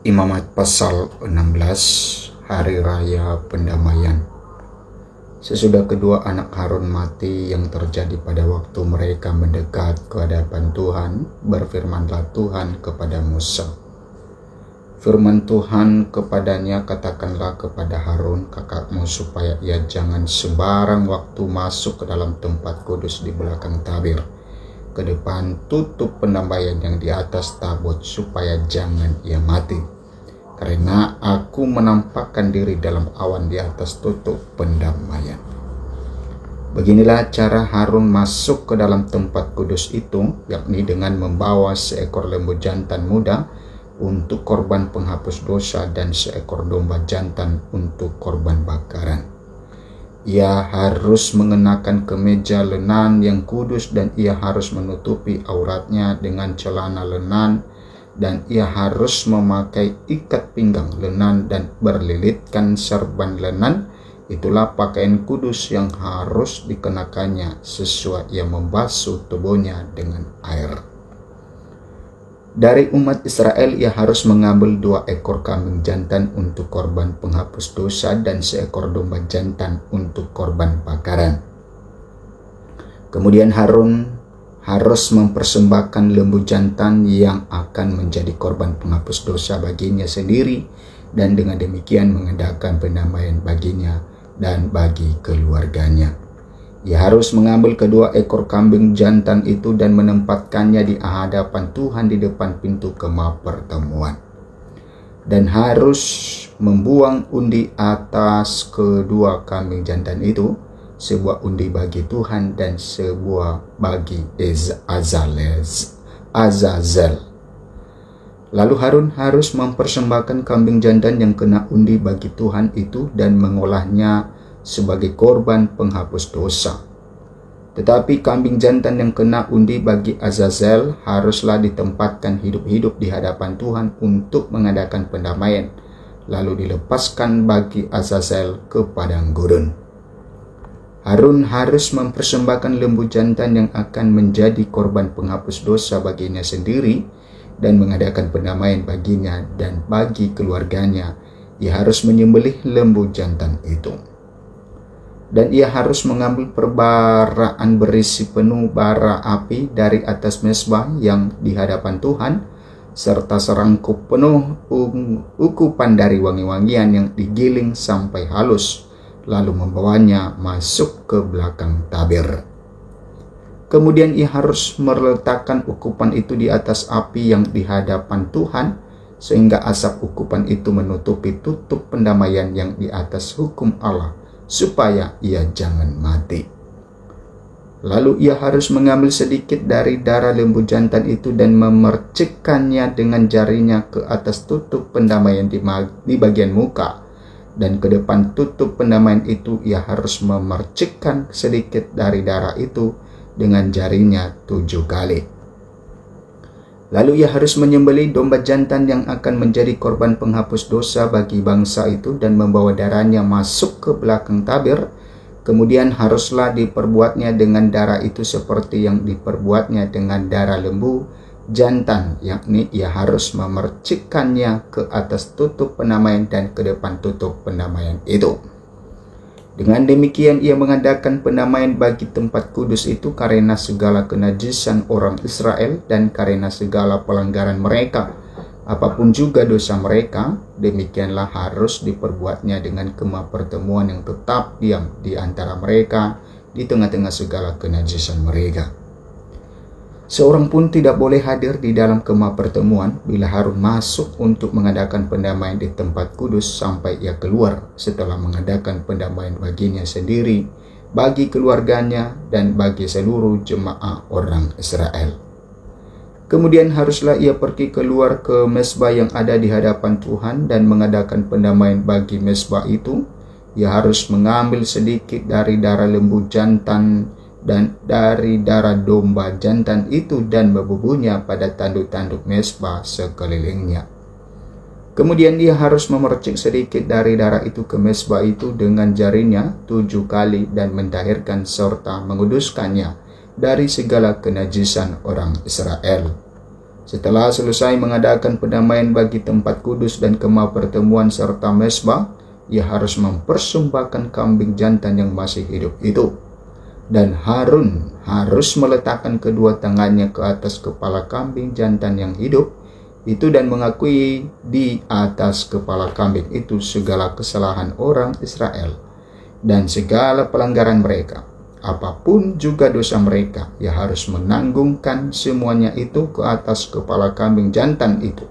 Imamat pasal 16, Hari Raya Pendamaian. Sesudah kedua anak Harun mati yang terjadi pada waktu mereka mendekat ke hadapan Tuhan, berfirmanlah Tuhan kepada Musa. Firman Tuhan kepadanya, katakanlah kepada Harun kakakmu supaya ia jangan sembarang waktu masuk ke dalam tempat kudus di belakang tabir, ke depan tutup pendamaian yang di atas tabut, supaya jangan ia mati. Karena aku menampakkan diri dalam awan di atas tutup pendamaian. Beginilah cara Harun masuk ke dalam tempat kudus itu, yakni dengan membawa seekor lembu jantan muda untuk korban penghapus dosa dan seekor domba jantan untuk korban bakaran. Ia harus mengenakan kemeja lenan yang kudus dan ia harus menutupi auratnya dengan celana lenan, dan ia harus memakai ikat pinggang lenan dan berlilitkan serban lenan. Itulah pakaian kudus yang harus dikenakannya sesuai ia membasuh tubuhnya dengan air. Dari umat Israel ia harus mengambil 2 ekor kambing jantan untuk korban penghapus dosa dan seekor domba jantan untuk korban bakaran. Kemudian Harun harus mempersembahkan lembu jantan yang akan menjadi korban penghapus dosa baginya sendiri, dan dengan demikian mengadakan pendamaian baginya dan bagi keluarganya. Ia harus mengambil kedua ekor kambing jantan itu dan menempatkannya di hadapan Tuhan di depan pintu kemah pertemuan, dan harus membuang undi atas kedua kambing jantan itu, sebuah undi bagi Tuhan dan sebuah bagi Azazel. Lalu Harun harus mempersembahkan kambing jantan yang kena undi bagi Tuhan itu dan mengolahnya sebagai korban penghapus dosa. Tetapi kambing jantan yang kena undi bagi Azazel haruslah ditempatkan hidup-hidup di hadapan Tuhan untuk mengadakan pendamaian, lalu dilepaskan bagi Azazel ke padang gurun. Harun harus mempersembahkan lembu jantan yang akan menjadi korban penghapus dosa baginya sendiri dan mengadakan pendamaian baginya dan bagi keluarganya. Ia harus menyembelih lembu jantan itu. Dan ia harus mengambil perbaraan berisi penuh bara api dari atas mezbah yang di hadapan Tuhan, serta serangkup penuh ukupan dari wangi-wangian yang digiling sampai halus, lalu membawanya masuk ke belakang tabir. Kemudian ia harus meletakkan ukupan itu di atas api yang di hadapan Tuhan, sehingga asap ukupan itu menutupi tutup pendamaian yang di atas hukum Allah, supaya ia jangan mati. Lalu ia harus mengambil sedikit dari darah lembu jantan itu dan memercikkannya dengan jarinya ke atas tutup pendamaian di bagian muka, dan ke depan tutup pendamaian itu ia harus memercikkan sedikit dari darah itu dengan jarinya 7 kali. Lalu ia harus menyembelih domba jantan yang akan menjadi korban penghapus dosa bagi bangsa itu dan membawa darahnya masuk ke belakang tabir. Kemudian haruslah diperbuatnya dengan darah itu seperti yang diperbuatnya dengan darah lembu jantan, yakni ia harus memercikkannya ke atas tutup pendamaian dan ke depan tutup pendamaian itu. Dengan demikian ia mengadakan pendamaian bagi tempat kudus itu karena segala kenajisan orang Israel dan karena segala pelanggaran mereka, apapun juga dosa mereka. Demikianlah harus diperbuatnya dengan kemah pertemuan yang tetap diam di antara mereka di tengah-tengah segala kenajisan mereka. Seorang pun tidak boleh hadir di dalam kemah pertemuan bila Harun masuk untuk mengadakan pendamaian di tempat kudus sampai ia keluar setelah mengadakan pendamaian baginya sendiri, bagi keluarganya, dan bagi seluruh jemaah orang Israel. Kemudian haruslah ia pergi keluar ke mezbah yang ada di hadapan Tuhan dan mengadakan pendamaian bagi mezbah itu. Ia harus mengambil sedikit dari darah lembu jantan dan dari darah domba jantan itu dan membubuhnya pada tanduk-tanduk mezbah sekelilingnya. Kemudian ia harus memercik sedikit dari darah itu ke mezbah itu dengan jarinya 7 kali dan mentahirkan serta menguduskannya dari segala kenajisan orang Israel. Setelah selesai mengadakan pendamaian bagi tempat kudus dan kemah pertemuan serta mezbah, ia harus mempersembahkan kambing jantan yang masih hidup itu. Dan Harun harus meletakkan kedua tangannya ke atas kepala kambing jantan yang hidup itu dan mengakui di atas kepala kambing itu segala kesalahan orang Israel dan segala pelanggaran mereka. Apapun juga dosa mereka, ia harus menanggungkan semuanya itu ke atas kepala kambing jantan itu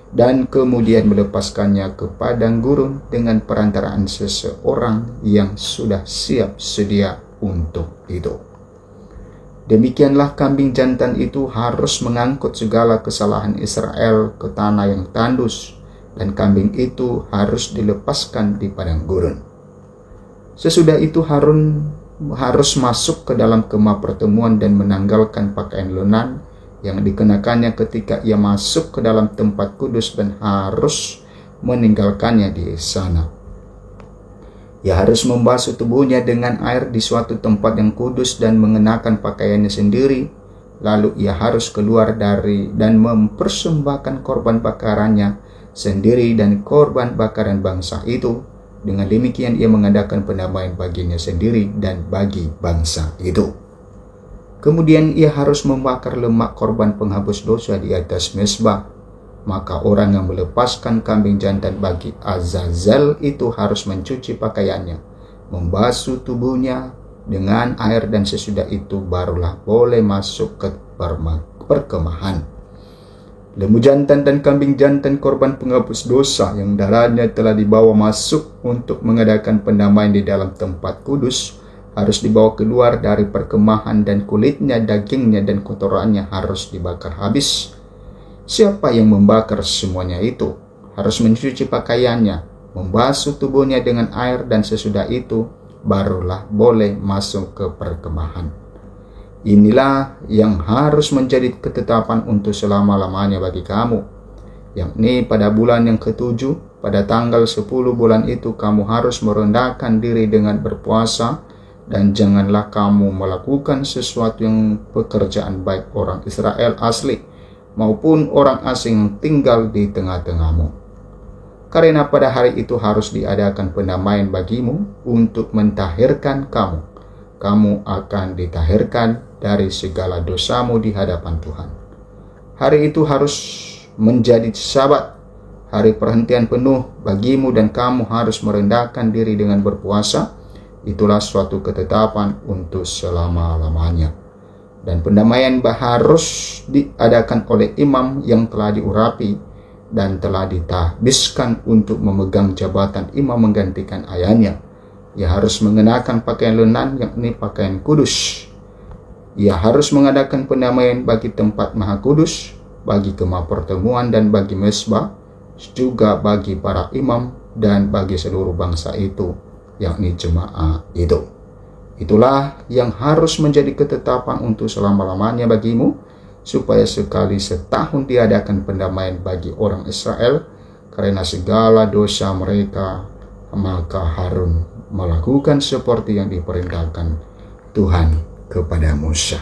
dan kemudian melepaskannya ke padang gurun dengan perantaraan seseorang yang sudah siap sedia untuk itu. Demikianlah kambing jantan itu harus mengangkut segala kesalahan Israel ke tanah yang tandus, dan kambing itu harus dilepaskan di padang gurun. Sesudah itu Harun harus masuk ke dalam kemah pertemuan dan menanggalkan pakaian lenan yang dikenakannya ketika ia masuk ke dalam tempat kudus dan harus meninggalkannya di sana. Ia harus membasuh tubuhnya dengan air di suatu tempat yang kudus dan mengenakan pakaiannya sendiri. Lalu ia harus keluar dari dan mempersembahkan korban bakarannya sendiri dan korban bakaran bangsa itu. Dengan demikian ia mengadakan pendamaian baginya sendiri dan bagi bangsa itu. Kemudian ia harus membakar lemak korban penghapus dosa di atas mezbah. Maka orang yang melepaskan kambing jantan bagi Azazel itu harus mencuci pakaiannya, membasuh tubuhnya dengan air, dan sesudah itu barulah boleh masuk ke perkemahan. Lembu jantan dan kambing jantan korban penghapus dosa yang darahnya telah dibawa masuk untuk mengadakan pendamaian di dalam tempat kudus harus dibawa keluar dari perkemahan, dan kulitnya, dagingnya, dan kotorannya harus dibakar habis. Siapa yang membakar semuanya itu harus mencuci pakaiannya, membasuh tubuhnya dengan air, dan sesudah itu barulah boleh masuk ke perkemahan. Inilah yang harus menjadi ketetapan untuk selama-lamanya bagi kamu, yakni pada bulan yang ke-7, pada tanggal 10 bulan itu kamu harus merendahkan diri dengan berpuasa, dan janganlah kamu melakukan sesuatu yang pekerjaan baik orang Israel asli maupun orang asing yang tinggal di tengah-tengahmu. Karena pada hari itu harus diadakan pendamaian bagimu untuk mentahirkan kamu. Kamu akan ditahirkan dari segala dosamu di hadapan Tuhan. Hari itu harus menjadi Sabat, hari perhentian penuh bagimu, dan kamu harus merendahkan diri dengan berpuasa. Itulah suatu ketetapan untuk selama-lamanya. Dan pendamaian harus diadakan oleh imam yang telah diurapi dan telah ditahbiskan untuk memegang jabatan imam menggantikan ayahnya. Ia harus mengenakan pakaian lenan, yakni pakaian kudus. Ia harus mengadakan pendamaian bagi tempat maha kudus, bagi kemah pertemuan dan bagi mezbah, juga bagi para imam dan bagi seluruh bangsa itu, yakni jemaah itu. Itulah yang harus menjadi ketetapan untuk selama-lamanya bagimu, supaya sekali setahun diadakan pendamaian bagi orang Israel karena segala dosa mereka. Maka Harun melakukan seperti yang diperintahkan Tuhan kepada Musa.